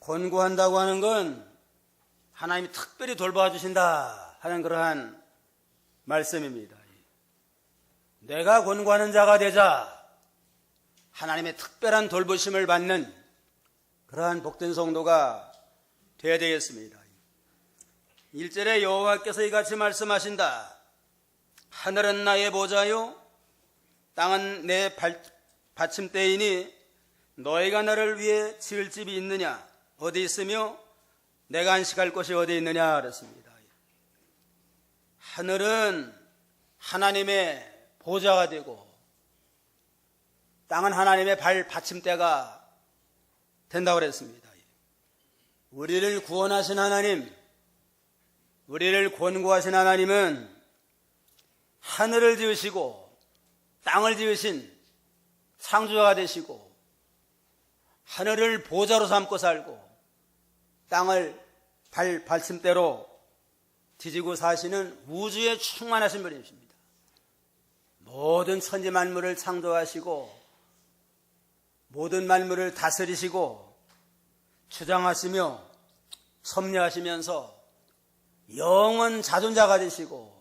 권고한다고 하는 건 하나님이 특별히 돌봐주신다 하는 그러한 말씀입니다. 내가 권고하는 자가 되자 하나님의 특별한 돌보심을 받는 그러한 복된 성도가 되어야 되겠습니다. 1절에 여호와께서 이같이 말씀하신다. 하늘은 나의 보좌요 땅은 내 받침대이니 너희가 나를 위해 지을 집이 있느냐 어디 있으며 내가 안식할 곳이 어디 있느냐 그랬습니다. 하늘은 하나님의 보좌가 되고 땅은 하나님의 발 받침대가 된다고 그랬습니다. 우리를 구원하신 하나님, 우리를 권고하신 하나님은 하늘을 지으시고 땅을 지으신 창조자가 되시고 하늘을 보좌로 삼고 살고 땅을 발 받침대로 뒤지고 사시는 우주에 충만하신 분이십니다. 모든 천지 만물을 창조하시고 모든 만물을 다스리시고 주장하시며 섭리하시면서 영원 자존자가 되시고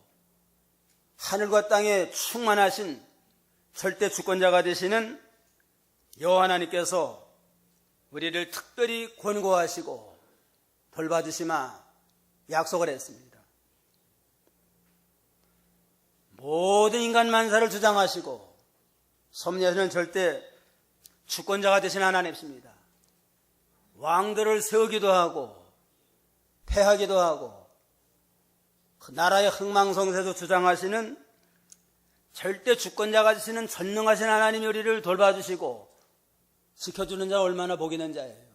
하늘과 땅에 충만하신 절대 주권자가 되시는 여호와 하나님께서 우리를 특별히 권고하시고 돌봐주시마 약속을 했습니다. 모든 인간 만사를 주장하시고 섭리하시는 절대 주권자가 되신 하나님이십니다. 왕들을 세우기도 하고 패하기도 하고 그 나라의 흥망성쇠도 주장하시는 절대 주권자가 되시는 전능하신 하나님이 우리를 돌봐주시고 지켜주는 자는 얼마나 복이 있는 자예요.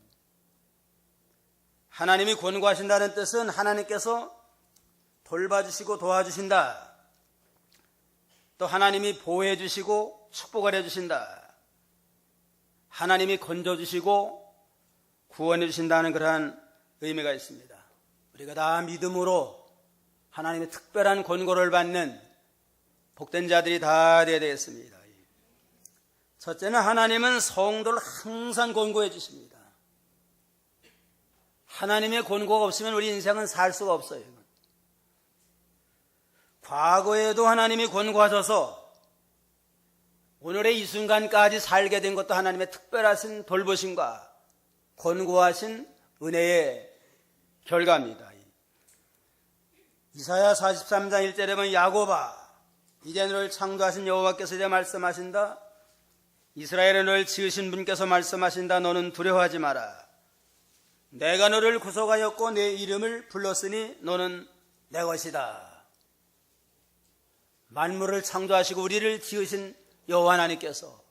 하나님이 권고하신다는 뜻은 하나님께서 돌봐주시고 도와주신다. 또 하나님이 보호해 주시고 축복을 해 주신다. 하나님이 건져주시고 구원해 주신다는 그러한 의미가 있습니다. 우리가 다 믿음으로 하나님의 특별한 권고를 받는 복된 자들이 다 되어야 되겠습니다. 첫째는 하나님은 성도를 항상 권고해 주십니다. 하나님의 권고가 없으면 우리 인생은 살 수가 없어요. 과거에도 하나님이 권고하셔서 오늘의 이 순간까지 살게 된 것도 하나님의 특별하신 돌보심과 권고하신 은혜의 결과입니다. 이사야 43장 1절에 보면 야곱아 이제 너를 창조하신 여호와께서 이제 말씀하신다. 이스라엘의 너를 지으신 분께서 말씀하신다. 너는 두려워하지 마라. 내가 너를 구속하였고 내 이름을 불렀으니 너는 내 것이다. 만물을 창조하시고 우리를 지으신 여호와 하나님께서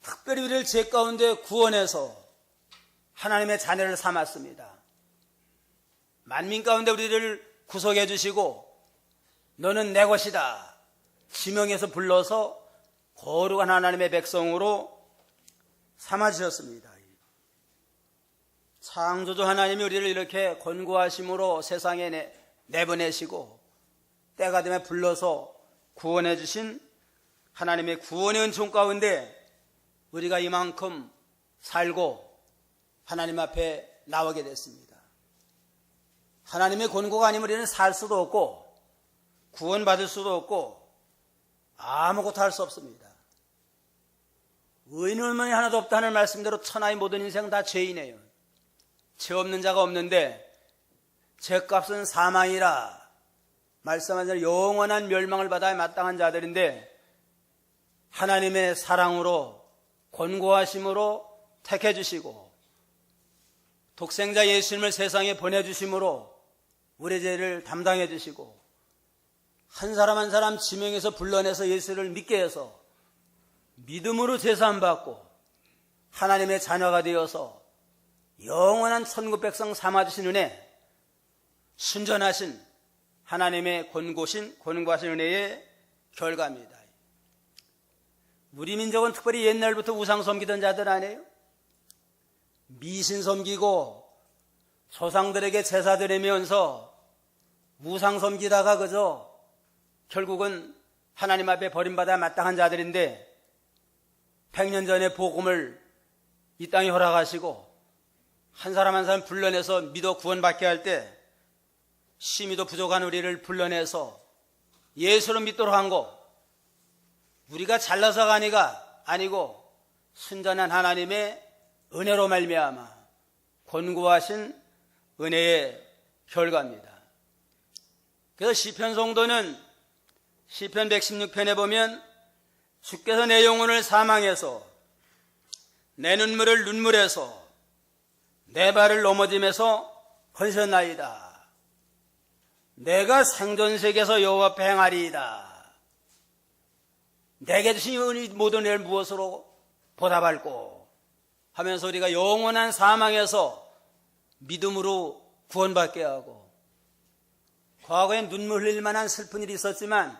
특별히 우리를 죄 가운데 구원해서 하나님의 자녀를 삼았습니다. 만민 가운데 우리를 구속해 주시고 너는 내 것이다 지명해서 불러서 거룩한 하나님의 백성으로 삼아주셨습니다. 창조주 하나님이 우리를 이렇게 권고하심으로 세상에 내보내시고 때가 되면 불러서 구원해 주신 하나님의 구원의 은총 가운데 우리가 이만큼 살고 하나님 앞에 나오게 됐습니다. 하나님의 권고가 아니면 우리는 살 수도 없고 구원받을 수도 없고 아무것도 할 수 없습니다. 의인은 하나도 없다는 말씀대로 천하의 모든 인생 다 죄인이에요. 죄 없는 자가 없는데 죄값은 사망이라 말씀한 대로 영원한 멸망을 받아야 마땅한 자들인데 하나님의 사랑으로 권고하심으로 택해 주시고 독생자 예수님을 세상에 보내주심으로 우리 죄를 담당해 주시고 한 사람 한 사람 지명해서 불러내서 예수를 믿게 해서 믿음으로 제사함 받고 하나님의 자녀가 되어서 영원한 천국 백성 삼아주신 은혜, 순전하신 하나님의 권고하신 은혜의 결과입니다. 우리 민족은 특별히 옛날부터 우상 섬기던 자들 아니에요? 미신 섬기고 조상들에게 제사 드리면서 우상 섬기다가 그저 결국은 하나님 앞에 버림받아 마땅한 자들인데 100년 전에 복음을 이 땅에 허락하시고 한 사람 한 사람 불러내서 믿어 구원받게 할 때 심히도 부족한 우리를 불러내서 예수를 믿도록 한 거, 우리가 잘나서가 아니고 순전한 하나님의 은혜로 말미암아 권고하신 은혜의 결과입니다. 그래서 시편 성도는 시편 116편에 보면 주께서 내 영혼을 사망해서 내 눈물을 눈물에서 내 발을 넘어짐에서 건셨나이다. 내가 생존세계에서 여호와 앞에 행하리이다. 내게 주신 이 모든 일을 무엇으로 보답할꼬 하면서 우리가 영원한 사망에서 믿음으로 구원받게 하고, 과거에 눈물 흘릴 만한 슬픈 일이 있었지만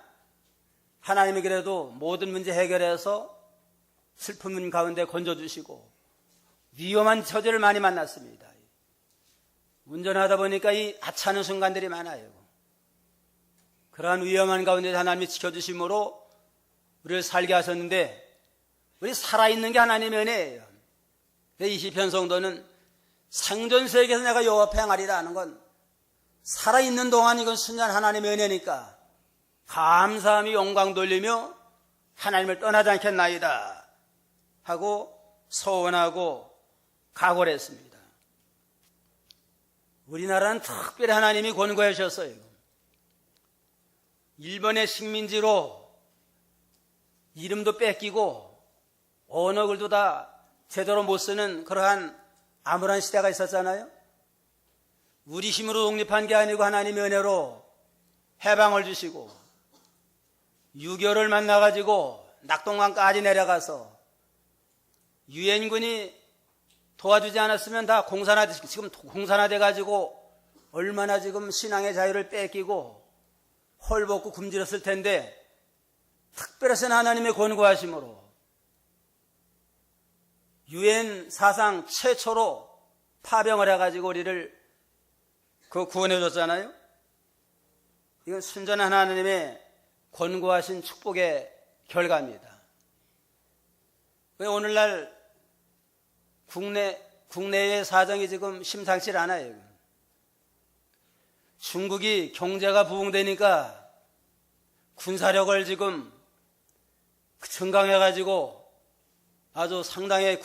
하나님이 그래도 모든 문제 해결해서 슬픔 가운데 건져주시고 위험한 처지를 많이 만났습니다. 운전하다 보니까 이 하찮은 순간들이 많아요. 그러한 위험한 가운데 하나님이 지켜주심으로 우리를 살게 하셨는데, 우리 살아있는 게 하나님의 은혜예요. 이 시편 성도는 생존세계에서 내가 여호와 앞에 행하리라 하는 건 살아있는 동안 이건 순전한 하나님의 은혜니까 감사함이 영광 돌리며 하나님을 떠나지 않겠나이다 하고 서원하고 각오를 했습니다. 우리나라는 특별히 하나님이 권고해 주셨어요. 일본의 식민지로 이름도 뺏기고 언어글도 다 제대로 못 쓰는 그러한 암울한 시대가 있었잖아요. 우리 힘으로 독립한 게 아니고 하나님의 은혜로 해방을 주시고 6.25를 만나가지고 낙동강까지 내려가서 유엔군이 도와주지 않았으면 다 지금 공산화돼가지고 얼마나 지금 신앙의 자유를 뺏기고 헐벗고 굶주렸을 텐데, 특별하신 하나님의 권고하심으로 유엔 사상 최초로 파병을 해가지고 우리를 구원해 줬잖아요. 이건 순전한 하나님의 권고하신 축복의 결과입니다. 오늘날 국내의 사정이 지금 심상치 않아요. 중국이 경제가 부흥되니까 군사력을 지금 증강해가지고 아주 상당히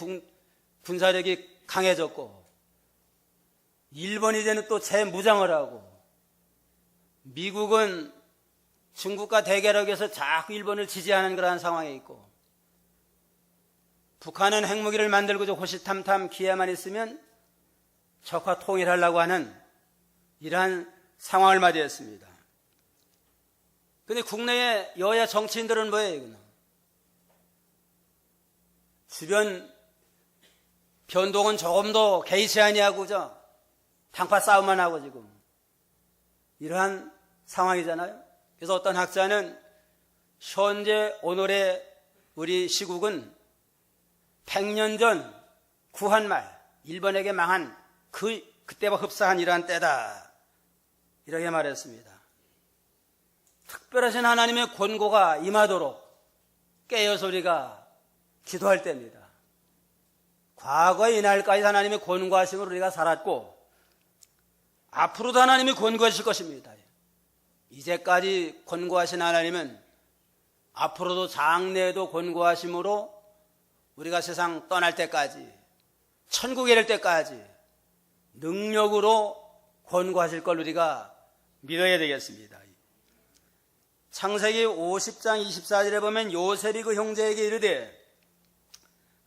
군사력이 강해졌고, 일본이 이제는 또 재무장을 하고, 미국은 중국과 대결하기 위해서 자꾸 일본을 지지하는 그러한 상황에 있고, 북한은 핵무기를 만들고 호시탐탐 기회만 있으면 적과 통일하려고 하는 이러한 상황을 맞이했습니다. 그런데 국내의 여야 정치인들은 뭐예요? 이거는? 주변 변동은 조금 더 개의치 아니하고 당파 싸움만 하고 지금 이러한 상황이잖아요. 그래서 어떤 학자는 현재 오늘의 우리 시국은 100년 전 구한말 일본에게 망한 그때와 흡사한 이러한 때다, 이렇게 말했습니다. 특별하신 하나님의 권고가 임하도록 깨어서 우리가 기도할 때입니다. 과거의 이날까지 하나님의 권고하심으로 우리가 살았고 앞으로도 하나님이 권고하실 것입니다. 이제까지 권고하신 하나님은 앞으로도 장래에도 권고하심으로 우리가 세상 떠날 때까지, 천국에 이를 때까지 능력으로 권고하실 걸 우리가 믿어야 되겠습니다. 창세기 50장 24절에 보면 요셉이 그 형제에게 이르되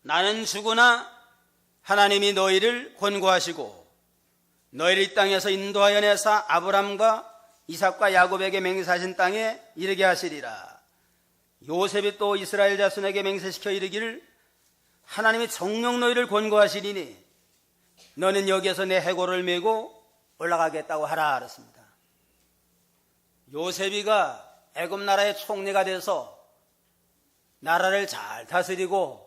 나는 죽으나 하나님이 너희를 권고하시고 너희를 이 땅에서 인도하여 내사 아브람과 이삭과 야곱에게 맹세하신 땅에 이르게 하시리라. 요셉이 또 이스라엘 자손에게 맹세시켜 이르기를 하나님이 정녕 너희를 권고하시리니 너는 여기에서 내 해골을 메고 올라가겠다고 하라 그랬습니다. 요셉이가 애굽 나라의 총리가 돼서 나라를 잘 다스리고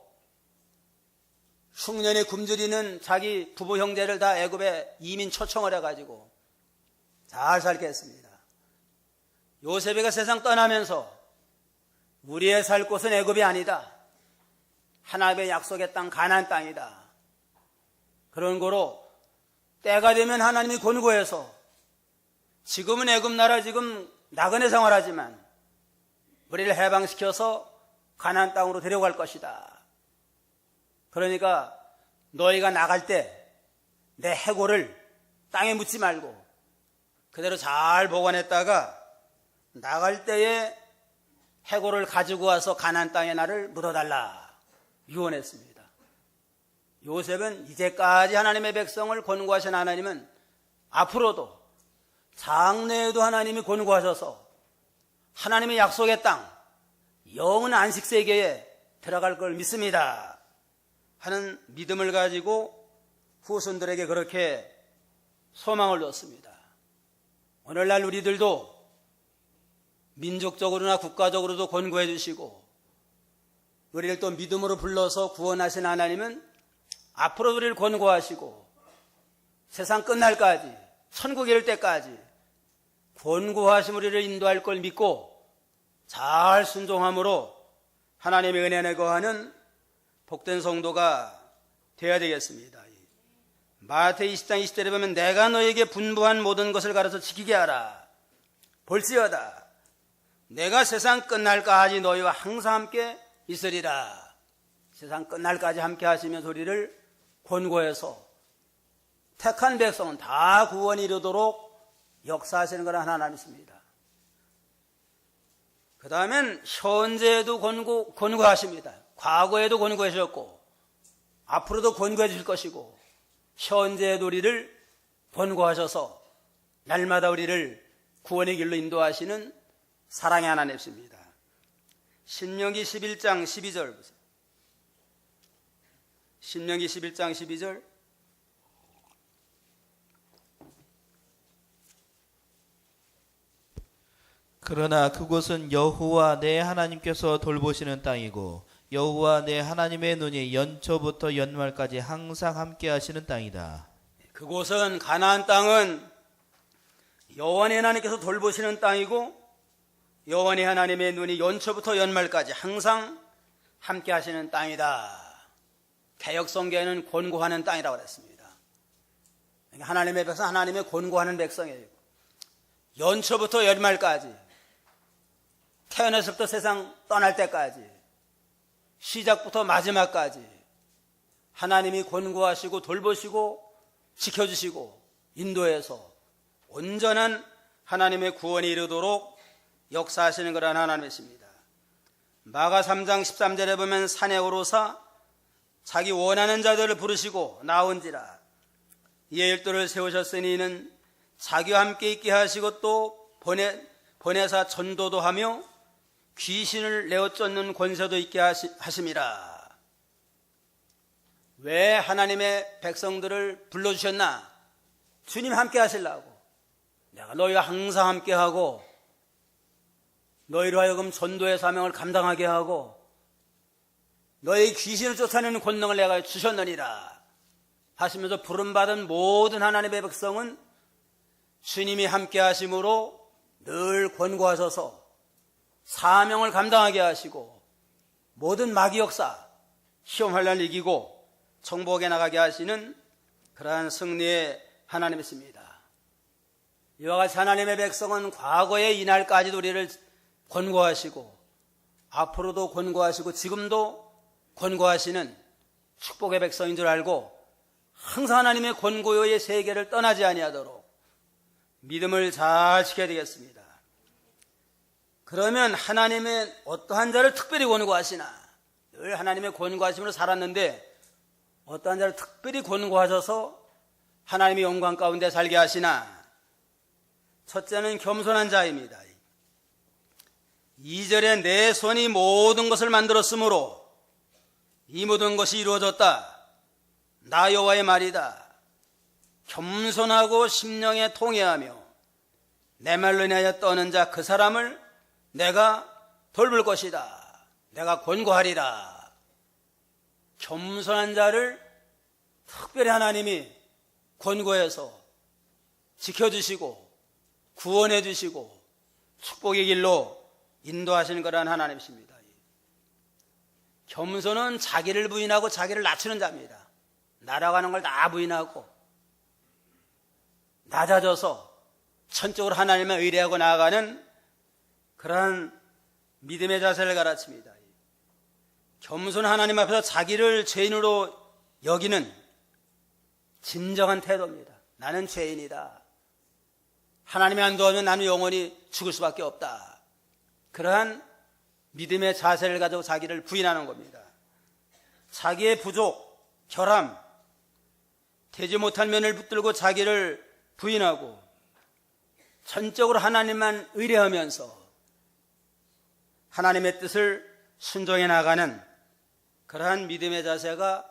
흉년에 굶주리는 자기 부부 형제를 다 애굽에 이민 초청을 해가지고 잘 살게 했습니다. 요셉이가 세상 떠나면서 우리의 살 곳은 애굽이 아니다, 하나님의 약속의 땅 가나안 땅이다, 그런 거로 때가 되면 하나님이 권고해서 지금은 애굽 나라 지금 나그네 생활하지만 우리를 해방시켜서 가나안 땅으로 데려갈 것이다. 그러니까 너희가 나갈 때 내 해골을 땅에 묻지 말고 그대로 잘 보관했다가 나갈 때에 해골을 가지고 와서 가나안 땅에 나를 묻어달라 유언했습니다. 요셉은 이제까지 하나님의 백성을 권고하신 하나님은 앞으로도 장래에도 하나님이 권고하셔서 하나님의 약속의 땅 영원 안식세계에 들어갈 걸 믿습니다 하는 믿음을 가지고 후손들에게 그렇게 소망을 뒀습니다. 오늘날 우리들도 민족적으로나 국가적으로도 권고해 주시고 우리를 또 믿음으로 불러서 구원하신 하나님은 앞으로 우리를 권고하시고 세상 끝날까지 천국에 이를 때까지 권고하심 우리를 인도할 걸 믿고 잘 순종함으로 하나님의 은혜에 거하는 복된 성도가 되어야 되겠습니다. 마태복음 20장 20절에 보면 내가 너에게 분부한 모든 것을 가르쳐 지키게 하라. 볼지어다 내가 세상 끝날까지 너희와 항상 함께 있으리라. 세상 끝날까지 함께 하시면서 우리를 권고해서 택한 백성은 다 구원이 이루도록 역사하시는 거라 하나님이십니다. 그 다음엔 현재에도 권고하십니다. 과거에도 권고해 주셨고 앞으로도 권고해 주실 것이고 현재에도 우리를 권고하셔서 날마다 우리를 구원의 길로 인도하시는 사랑의 하나님이십니다. 신명기 11장 12절 보세요. 신명기 11장 12절 그러나 그곳은 여호와 내 하나님께서 돌보시는 땅이고 여호와 내 하나님의 눈이 연초부터 연말까지 항상 함께 하시는 땅이다. 그곳은 가나안 땅은 여호와 내 하나님께서 돌보시는 땅이고 여호와 내 하나님의 눈이 연초부터 연말까지 항상 함께 하시는 땅이다. 개역성경에는 권고하는 땅이라고 그랬습니다. 하나님의 백성, 하나님의 권고하는 백성이에요. 연초부터 연말까지 태어나서부터 세상 떠날 때까지 시작부터 마지막까지 하나님이 권고하시고 돌보시고 지켜주시고 인도해서 온전한 하나님의 구원이 이르도록 역사하시는 거란 하나님이십니다. 마가 3장 13절에 보면 산에 오르사 자기 원하는 자들을 부르시고 나온지라 이에 일도를 세우셨으니 이는 자기와 함께 있게 하시고 또 보내사 전도도 하며 귀신을 내어 쫓는 권세도 있게 하심이라. 왜 하나님의 백성들을 불러주셨나? 주님 함께 하시려고. 내가 너희와 항상 함께 하고 너희로 하여금 전도의 사명을 감당하게 하고 너희 귀신을 쫓아내는 권능을 내가 주셨느니라 하시면서 부름받은 모든 하나님의 백성은 주님이 함께 하심으로 늘 권고하셔서 사명을 감당하게 하시고 모든 마귀 역사, 시험 환난을 이기고 정복에 나가게 하시는 그러한 승리의 하나님이십니다. 이와 같이 하나님의 백성은 과거의 이날까지도 우리를 권고하시고 앞으로도 권고하시고 지금도 권고하시는 축복의 백성인 줄 알고 항상 하나님의 권고의 세계를 떠나지 아니하도록 믿음을 잘 지켜야 되겠습니다. 그러면 하나님의 어떠한 자를 특별히 권고하시나? 늘 하나님의 권고하심으로 살았는데 어떠한 자를 특별히 권고하셔서 하나님의 영광 가운데 살게 하시나? 첫째는 겸손한 자입니다. 2절에 내 손이 모든 것을 만들었으므로 이 모든 것이 이루어졌다. 나 여호와의 말이다. 겸손하고 심령에 통회하며 내 말로 인하여 떠는 자 그 사람을 내가 돌볼 것이다. 내가 권고하리라. 겸손한 자를 특별히 하나님이 권고해서 지켜주시고 구원해 주시고 축복의 길로 인도하시는 거란 하나님이십니다. 겸손은 자기를 부인하고 자기를 낮추는 자입니다. 날아가는 걸 다 부인하고 낮아져서 천적으로 하나님을 의뢰하고 나아가는 그러한 믿음의 자세를 가르칩니다. 겸손한 하나님 앞에서 자기를 죄인으로 여기는 진정한 태도입니다. 나는 죄인이다. 하나님이 안 도와주면 나는 영원히 죽을 수밖에 없다. 그러한 믿음의 자세를 가지고 자기를 부인하는 겁니다. 자기의 부족, 결함, 되지 못한 면을 붙들고 자기를 부인하고 전적으로 하나님만 의뢰하면서 하나님의 뜻을 순종해 나가는 그러한 믿음의 자세가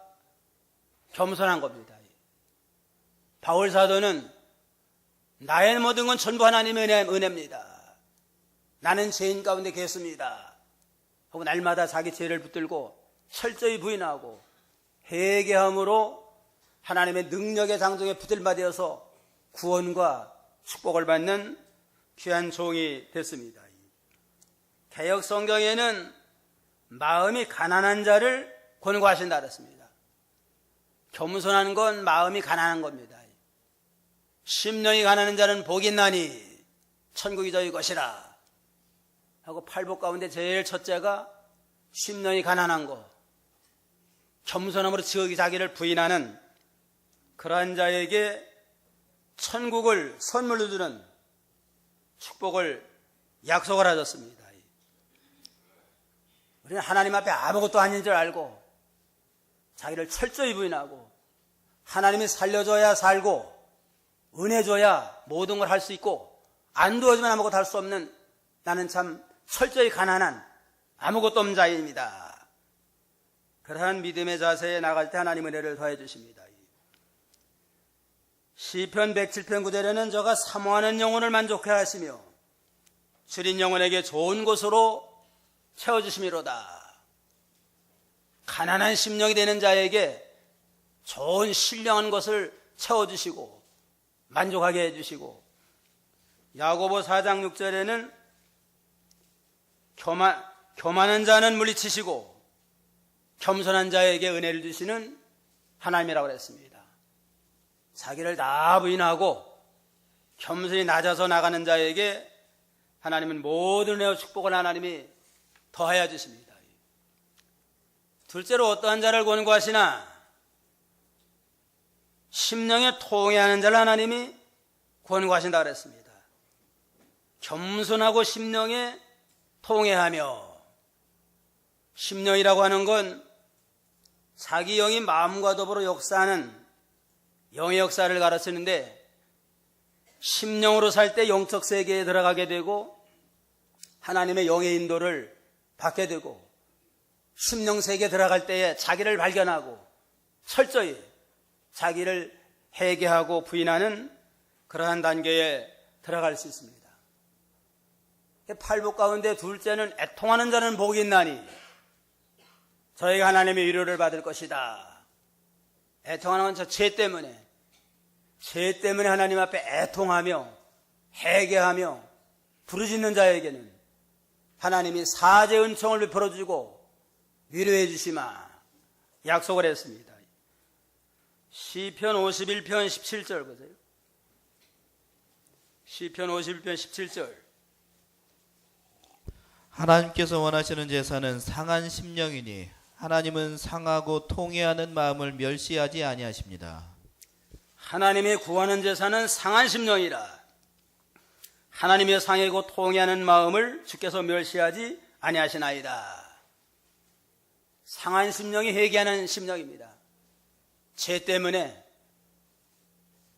겸손한 겁니다. 바울 사도는 나의 모든 건 전부 하나님의 은혜입니다. 나는 죄인 가운데 계십니다. 하고 날마다 자기 죄를 붙들고 철저히 부인하고 회개함으로 하나님의 능력의 장정에 붙들받아서 구원과 축복을 받는 귀한 종이 됐습니다. 개역 성경에는 마음이 가난한 자를 권고하신다 그랬습니다. 겸손한 건 마음이 가난한 겁니다. 심령이 가난한 자는 복이 있나니 천국이 저희 것이라 하고 팔복 가운데 제일 첫째가 심령이 가난한 거, 겸손함으로 지극히 자기를 부인하는 그러한 자에게 천국을 선물로 주는 축복을 약속을 하셨습니다. 우리는 하나님 앞에 아무것도 아닌 줄 알고 자기를 철저히 부인하고 하나님이 살려줘야 살고 은혜 줘야 모든 걸 할 수 있고 안 도와주면 아무것도 할 수 없는 나는 참 철저히 가난한 아무것도 없는 자입니다. 그러한 믿음의 자세에 나갈 때 하나님 은혜를 더해 주십니다. 시편 107편 9절에는 저가 사모하는 영혼을 만족해 하시며 줄인 영혼에게 좋은 곳으로 채워주심이로다. 가난한 심령이 되는 자에게 좋은 신령한 것을 채워주시고 만족하게 해주시고, 야고보 4장 6절에는 교만한 자는 물리치시고 겸손한 자에게 은혜를 주시는 하나님이라고 했습니다. 자기를 다 부인하고 겸손히 낮아서 나가는 자에게 하나님은 모든 은혜와 축복을 하나님이 더하여 주십니다. 둘째로 어떠한 자를 권고하시나? 심령에 통회하는 자를 하나님이 권고하신다 그랬습니다. 겸손하고 심령에 통회하며, 심령이라고 하는 건 자기 영이 마음과 더불어 역사하는 영의 역사를 가르치는데, 심령으로 살 때 영적 세계에 들어가게 되고 하나님의 영의 인도를 받게 되고, 심령 세계에 들어갈 때에 자기를 발견하고 철저히 자기를 회개하고 부인하는 그러한 단계에 들어갈 수 있습니다. 팔복 가운데 둘째는 애통하는 자는 복이 있나니 저희가 하나님의 위로를 받을 것이다. 애통하는 건 저 죄 때문에 하나님 앞에 애통하며 회개하며 부르짖는 자에게는 하나님이 사죄 은총을 베풀어 주고 위로해 주시마 약속을 했습니다. 시편 51편 17절 보세요. 시편 51편 17절. 하나님께서 원하시는 제사는 상한 심령이니 하나님은 상하고 통회하는 마음을 멸시하지 아니하십니다. 하나님의 구하는 제사는 상한 심령이라. 하나님의 상하고 통회하는 마음을 주께서 멸시하지 아니하시나이다. 상한 심령이 회개하는 심령입니다. 죄 때문에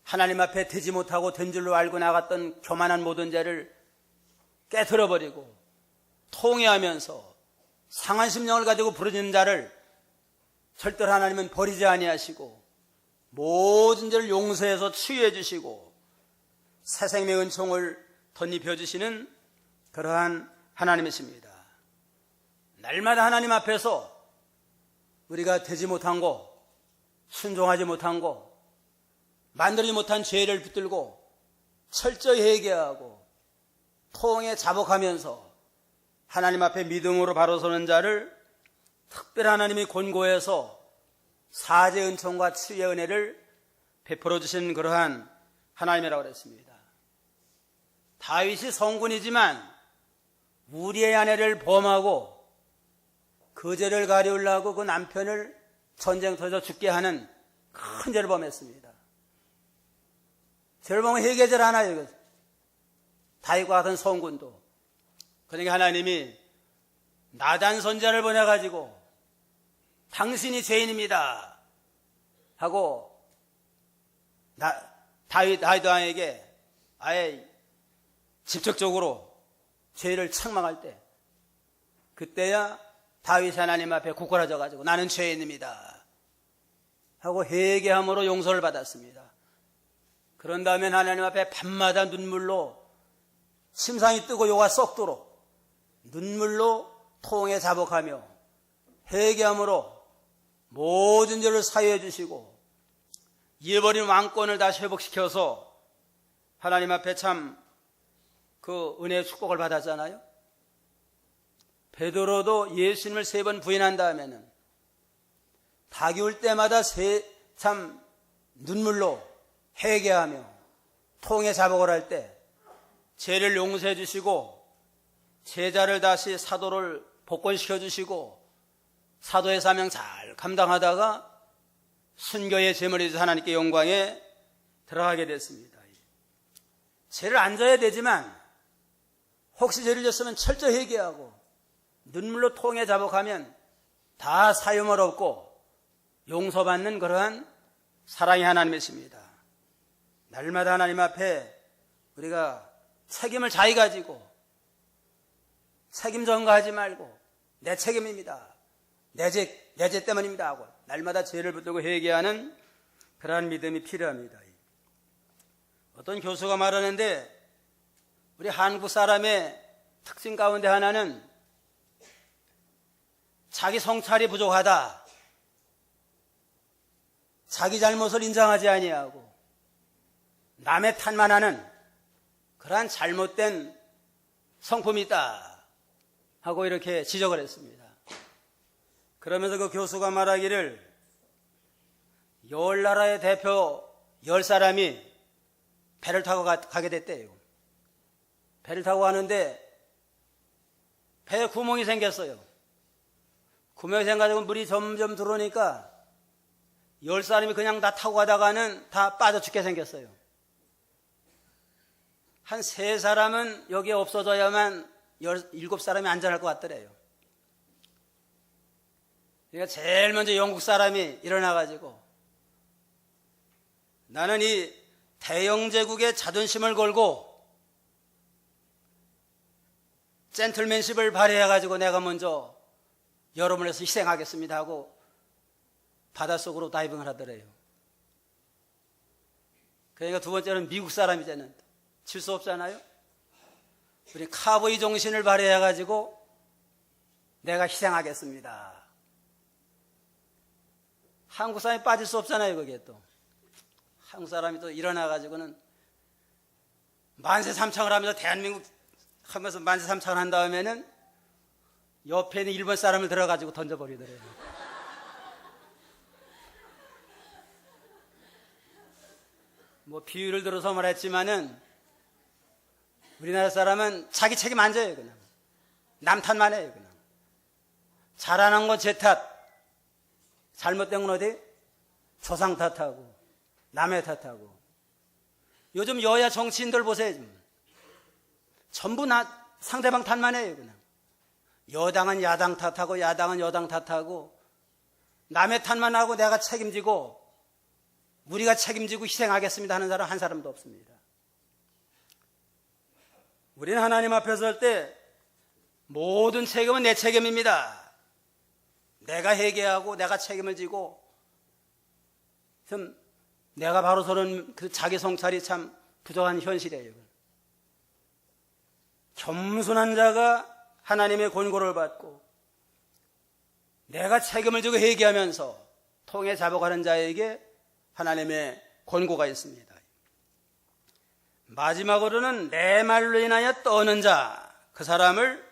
하나님 앞에 되지 못하고 된 줄로 알고 나갔던 교만한 모든 죄를 깨트려버리고 통회하면서 상한 심령을 가지고 부르짖는 자를 절대로 하나님은 버리지 아니하시고 모든 죄를 용서해서 치유해 주시고 새 생명의 은총을 덧입혀 주시는 그러한 하나님이십니다. 날마다 하나님 앞에서 우리가 되지 못한 거, 순종하지 못한 거, 만들지 못한 죄를 붙들고 철저히 회개하고 통에 자복하면서 하나님 앞에 믿음으로 바로 서는 자를 특별히 하나님이 권고해서 사죄 은총과 치유의 은혜를 베풀어 주신 그러한 하나님이라고 그랬습니다. 다윗이 성군이지만 우리의 아내를 범하고 그 죄를 가리우려고 그 남편을 전쟁터에서 죽게 하는 큰 죄를 범했습니다. 죄를 범하면 회개질 않아요. 다윗과 같은 성군도. 그러니까 하나님이 나단 선지자를 보내가지고 당신이 죄인입니다 하고 다윗 왕에게 아예 직접적으로 죄를 책망할 때, 그때야 다윗이 하나님 앞에 굳건해져 가지고 나는 죄인입니다 하고 회개함으로 용서를 받았습니다. 그런 다음에 하나님 앞에 밤마다 눈물로 심상이 뜨고 요가 썩도록 눈물로 통에 자복하며 회개함으로 모든 죄를 사유해 주시고 잃어버린 왕권을 다시 회복시켜서 하나님 앞에 참 그 은혜의 축복을 받았잖아요. 베드로도 예수님을 3번 부인한 다음에는 닭이 올 때마다 참 눈물로 회개하며 통에 자복을 할 때 죄를 용서해 주시고 제자를 다시 사도를 복권시켜 주시고 사도의 사명 잘 감당하다가 순교의 제물이 하나님께 영광에 들어가게 됐습니다. 죄를 안 져야 되지만 혹시 죄를 졌으면 철저히 회개하고 눈물로 통에 자복하면 다 사유물 없고 용서받는 그러한 사랑의 하나님이십니다. 날마다 하나님 앞에 우리가 책임을 자의 가지고 책임 전가하지 말고 내 책임입니다, 내 죄 때문입니다 하고 날마다 죄를 붙들고 회개하는 그러한 믿음이 필요합니다. 어떤 교수가 말하는데 우리 한국 사람의 특징 가운데 하나는 자기 성찰이 부족하다, 자기 잘못을 인정하지 아니하고 남의 탓만 하는 그러한 잘못된 성품이 있다 하고 이렇게 지적을 했습니다. 그러면서 그 교수가 말하기를 10나라의 대표 10사람이 배를 타고 가게 됐대요. 배를 타고 가는데 배에 구멍이 생겼어요. 구멍이 생겨가지고 물이 점점 들어오니까 10사람이 그냥 다 타고 가다가는 다 빠져 죽게 생겼어요. 한 3사람은 여기에 없어져야만 7사람이 안전할 것 같더래요. 그러니까 제일 먼저 영국 사람이 일어나가지고 나는 이 대영제국의 자존심을 걸고 젠틀맨십을 발휘해가지고 내가 먼저 여러분을 위해서 희생하겠습니다 하고 바닷속으로 다이빙을 하더래요. 그러니까 두 번째는 미국 사람이잖아요. 칠 수 없잖아요. 우리 카보이 정신을 발휘해가지고 내가 희생하겠습니다. 한국 사람이 빠질 수 없잖아요. 거기에 또 한국 사람이 또 일어나가지고는 만세삼창을 하면서 대한민국 하면서 만세삼창을 한 다음에는 옆에 있는 일본 사람을 들어가지고 던져버리더래요. 뭐 비유를 들어서 말했지만은 우리나라 사람은 자기 책임 안 져요. 그냥 남 탓만 해요. 그냥 잘하는 건 제 탓, 잘못된 건 어디? 조상 탓하고 남의 탓하고. 요즘 여야 정치인들 보세요. 전부 상대방 탓만 해요. 그냥 여당은 야당 탓하고 야당은 여당 탓하고 남의 탓만 하고 내가 책임지고 우리가 책임지고 희생하겠습니다 하는 사람 한 사람도 없습니다. 우리는 하나님 앞에 설 때 모든 책임은 내 책임입니다. 내가 회개하고 내가 책임을 지고 좀 내가 바로 서는 그 자기 성찰이 참 부족한 현실이에요. 겸손한 자가 하나님의 권고를 받고 내가 책임을 지고 회개하면서 통에 자복하는 자에게 하나님의 권고가 있습니다. 마지막으로는 내 말로 인하여 떠는 자, 그 사람을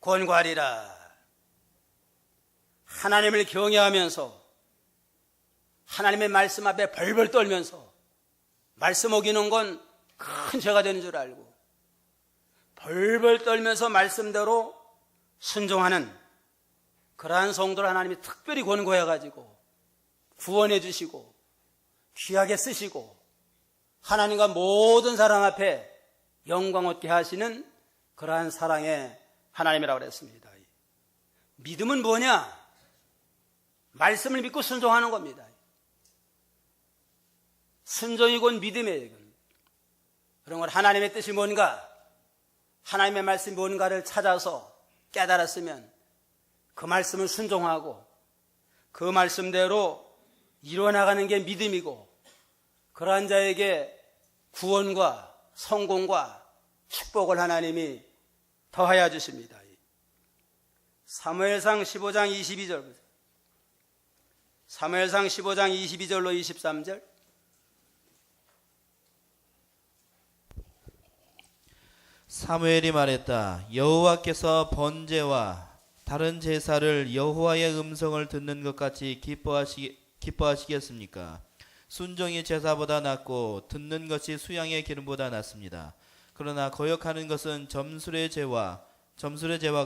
권고하리라. 하나님을 경외하면서 하나님의 말씀 앞에 벌벌 떨면서 말씀 어기는 건 큰 죄가 되는 줄 알고 벌벌 떨면서 말씀대로 순종하는 그러한 성도를 하나님이 특별히 권고해가지고 구원해 주시고 귀하게 쓰시고 하나님과 모든 사람 앞에 영광 얻게 하시는 그러한 사랑의 하나님이라고 그랬습니다. 믿음은 뭐냐? 말씀을 믿고 순종하는 겁니다. 순종이 곧 믿음이에요. 그런 걸 하나님의 뜻이 뭔가, 하나님의 말씀이 뭔가를 찾아서 깨달았으면 그 말씀을 순종하고 그 말씀대로 이루어나가는 게 믿음이고, 그러한 자에게 구원과 성공과 축복을 하나님이 더하여 주십니다. 사무엘상 15장 22절, 사무엘상 15장 22절로 23절. 사무엘이 말했다. 여호와께서 번제와 다른 제사를 여호와의 음성을 듣는 것 같이 기뻐하시겠습니까? 순종이 제사보다 낫고 듣는 것이 수양의 기름보다 낫습니다. 그러나 거역하는 것은 점술의 죄와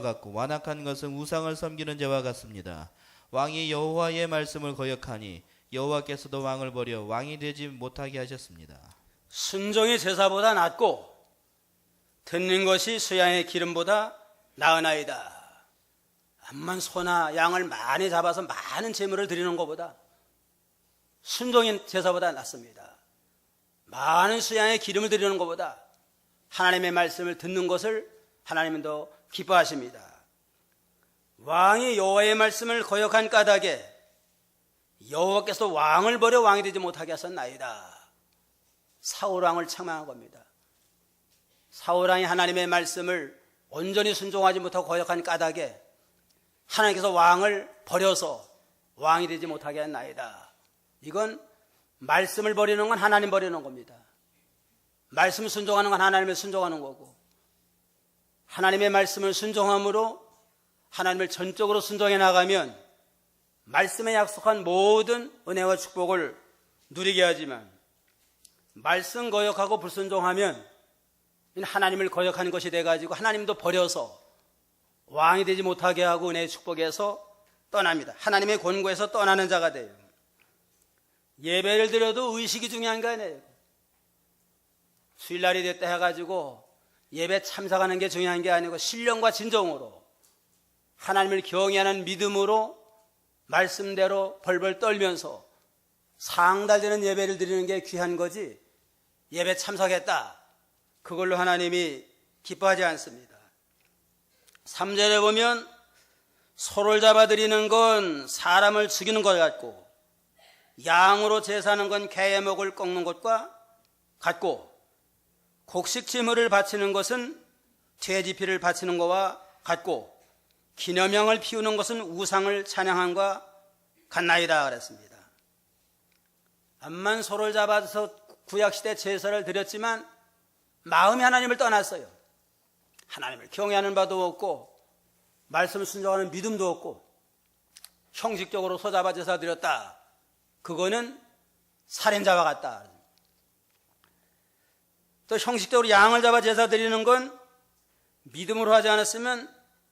같고 완악한 것은 우상을 섬기는 죄와 같습니다. 왕이 여호와의 말씀을 거역하니 여호와께서도 왕을 버려 왕이 되지 못하게 하셨습니다. 순종이 제사보다 낫고 듣는 것이 수양의 기름보다 나으나이다. 암만 소나 양을 많이 잡아서 많은 제물을 드리는 것보다 순종인 제사보다 낫습니다. 많은 수양의 기름을 드리는 것보다 하나님의 말씀을 듣는 것을 하나님은 더 기뻐하십니다. 왕이 여호와의 말씀을 거역한 까닭에 여호와께서 왕을 버려 왕이 되지 못하게 하셨나이다. 사울 왕을 책망한 겁니다. 사울 왕이 하나님의 말씀을 온전히 순종하지 못하고 거역한 까닭에 하나님께서 왕을 버려서 왕이 되지 못하게 했나이다. 이건 말씀을 버리는 건 하나님 버리는 겁니다. 말씀 순종하는 건 하나님을 순종하는 거고, 하나님의 말씀을 순종함으로 하나님을 전적으로 순종해 나가면 말씀에 약속한 모든 은혜와 축복을 누리게 하지만, 말씀 거역하고 불순종하면 하나님을 거역하는 것이 돼가지고 하나님도 버려서 왕이 되지 못하게 하고 은혜의 축복에서 떠납니다. 하나님의 권고에서 떠나는 자가 돼요. 예배를 드려도 의식이 중요한 거 아니에요. 주일날이 됐다 해가지고 예배 참석하는 게 중요한 게 아니고 신령과 진정으로 하나님을 경외하는 믿음으로 말씀대로 벌벌 떨면서 상달되는 예배를 드리는 게 귀한 거지, 예배 참석했다 그걸로 하나님이 기뻐하지 않습니다. 3절에 보면 소를 잡아드리는 건 사람을 죽이는 것 같고 양으로 제사하는 건 개의 목을 꺾는 것과 같고 곡식 제물을 바치는 것은 돼지피를 바치는 것과 같고 기념형을 피우는 것은 우상을 찬양함과 같나이다 그랬습니다. 암만 소를 잡아서 구약시대 제사를 드렸지만 마음이 하나님을 떠났어요. 하나님을 경외하는 바도 없고 말씀을 순종하는 믿음도 없고 형식적으로 소 잡아 제사 드렸다. 그거는 살인자와 같다. 또 형식적으로 양을 잡아 제사 드리는 건 믿음으로 하지 않았으면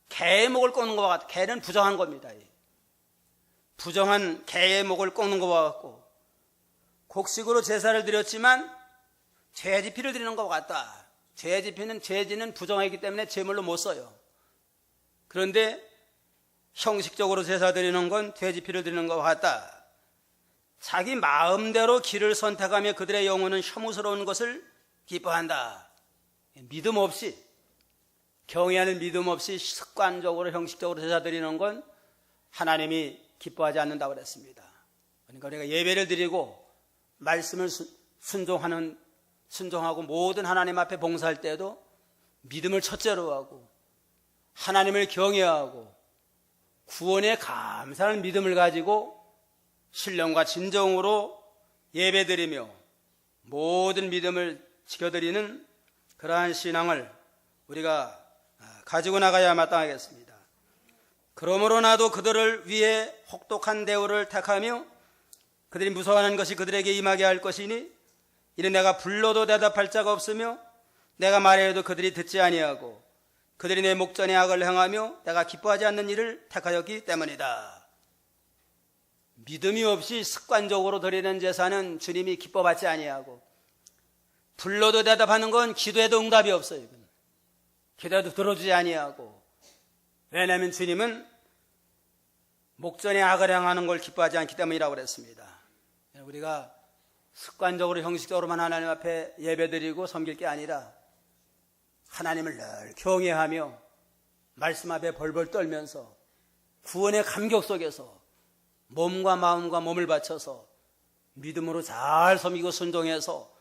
개의 목을 꺾는 것과 같고, 개는 부정한 겁니다. 부정한 개의 목을 꺾는 것과 같고, 곡식으로 제사를 드렸지만 돼지피를 드리는 것과 같다. 돼지는 부정하기 때문에 제물로 못 써요. 그런데 형식적으로 제사 드리는 건 돼지피를 드리는 것과 같다. 자기 마음대로 길을 선택하며 그들의 영혼은 혐오스러운 것을 기뻐한다. 믿음 없이, 경외하는 믿음 없이 습관적으로 형식적으로 제사 드리는 건 하나님이 기뻐하지 않는다고 그랬습니다. 그러니까 우리가 예배를 드리고 말씀을 순종하고 모든 하나님 앞에 봉사할 때도 믿음을 첫째로 하고 하나님을 경외하고 구원에 감사하는 믿음을 가지고 신령과 진정으로 예배드리며 모든 믿음을 지켜드리는 그러한 신앙을 우리가 가지고 나가야 마땅하겠습니다. 그러므로 나도 그들을 위해 혹독한 대우를 택하며 그들이 무서워하는 것이 그들에게 임하게 할 것이니 이는 내가 불러도 대답할 자가 없으며 내가 말하여도 그들이 듣지 아니하고 그들이 내 목전에 악을 행하며 내가 기뻐하지 않는 일을 택하였기 때문이다. 믿음이 없이 습관적으로 드리는 제사는 주님이 기뻐받지 아니하고, 불러도 대답하는 건 기도해도 응답이 없어요. 기도해도 들어주지 아니하고. 왜냐하면 주님은 목전에 악을 행하는 걸 기뻐하지 않기 때문이라고 그랬습니다. 우리가 습관적으로 형식적으로만 하나님 앞에 예배드리고 섬길 게 아니라 하나님을 늘 경외하며 말씀 앞에 벌벌 떨면서 구원의 감격 속에서 몸과 마음과 몸을 바쳐서 믿음으로 잘 섬기고 순종해서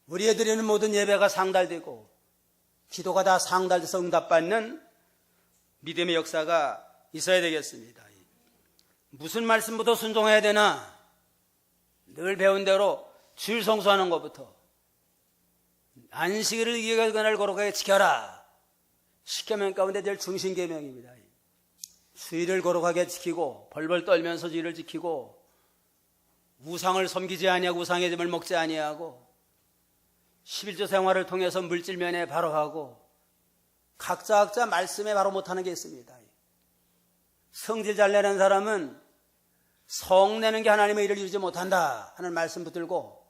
우리의 드리는 모든 예배가 상달되고 기도가 다 상달돼서 응답받는 믿음의 역사가 있어야 되겠습니다. 무슨 말씀부터 순종해야 되나? 늘 배운 대로 주일 성수하는 것부터, 안식일을 이겨갈 그날 거룩하게 지켜라. 10계명 가운데 제일 중심계명입니다. 주일을 거룩하게 지키고 벌벌 떨면서 주일을 지키고 우상을 섬기지 아니하고 우상의 점을 먹지 아니하고 11조 생활을 통해서 물질면에 바로하고 각자 말씀에 바로 못하는 게 있습니다. 성질 잘 내는 사람은 성내는 게 하나님의 일을 이루지 못한다 하는 말씀 붙들고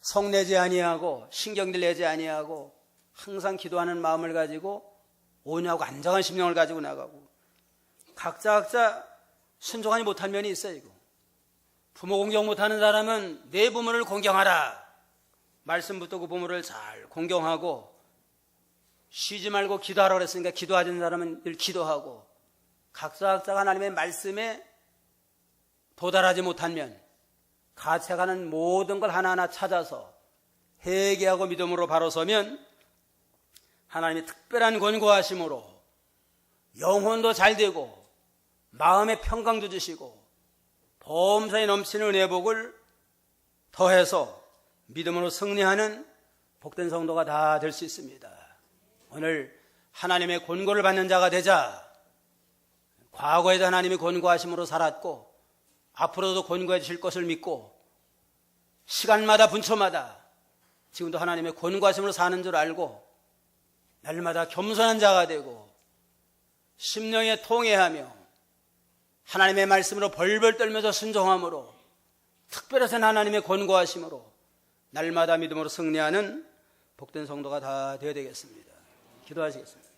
성내지 아니하고 신경들 내지 아니하고 항상 기도하는 마음을 가지고 온유하고 안정한 심령을 가지고 나가고, 각자 순종하지 못한 면이 있어요. 이거. 부모 공경 못하는 사람은 내 부모를 공경하라. 말씀 붙들고 부모를 잘 공경하고, 쉬지 말고 기도하라고 그랬으니까 기도하는 사람은 늘 기도하고, 각자가 하나님의 말씀에 도달하지 못한 면, 가책하는 모든 걸 하나하나 찾아서 회개하고 믿음으로 바로 서면 하나님의 특별한 권고하심으로 영혼도 잘 되고 마음의 평강도 주시고 범사에 넘치는 은혜의 복을 더해서 믿음으로 승리하는 복된 성도가 다 될 수 있습니다. 오늘 하나님의 권고를 받는 자가 되자. 과거에도 하나님의 권고하심으로 살았고 앞으로도 권고해 주실 것을 믿고 시간마다 분초마다 지금도 하나님의 권고하심으로 사는 줄 알고 날마다 겸손한 자가 되고 심령에 통회하며 하나님의 말씀으로 벌벌 떨면서 순종함으로 특별하신 하나님의 권고하심으로 날마다 믿음으로 승리하는 복된 성도가 다 되어야 되겠습니다. 기도하시겠습니다.